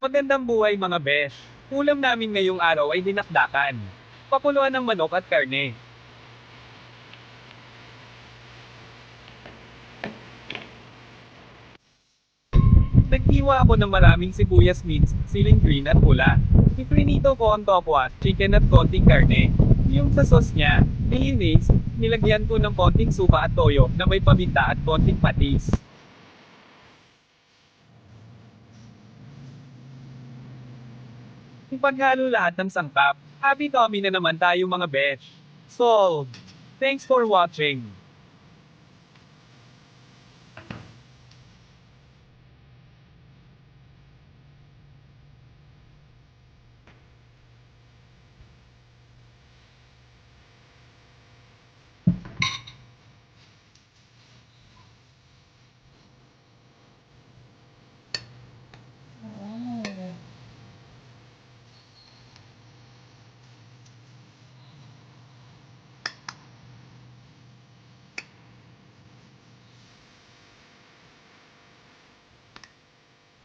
Magandang buhay mga besh. Ulam namin ngayong araw ay dinakdakan. Pakuluan ng manok at karne. Naghiwa ako ng maraming sibuyas mince, siling green at pula. Iprinito ko ang tokwa, chicken at konting karne. Yung sa sauce niya, mayonnaise, nilagyan ko ng konting suka at toyo na may paminta at konting patis. Paghalo lahat ng sangkap, happy tummy na naman tayo mga besh. Solved! Thanks for watching.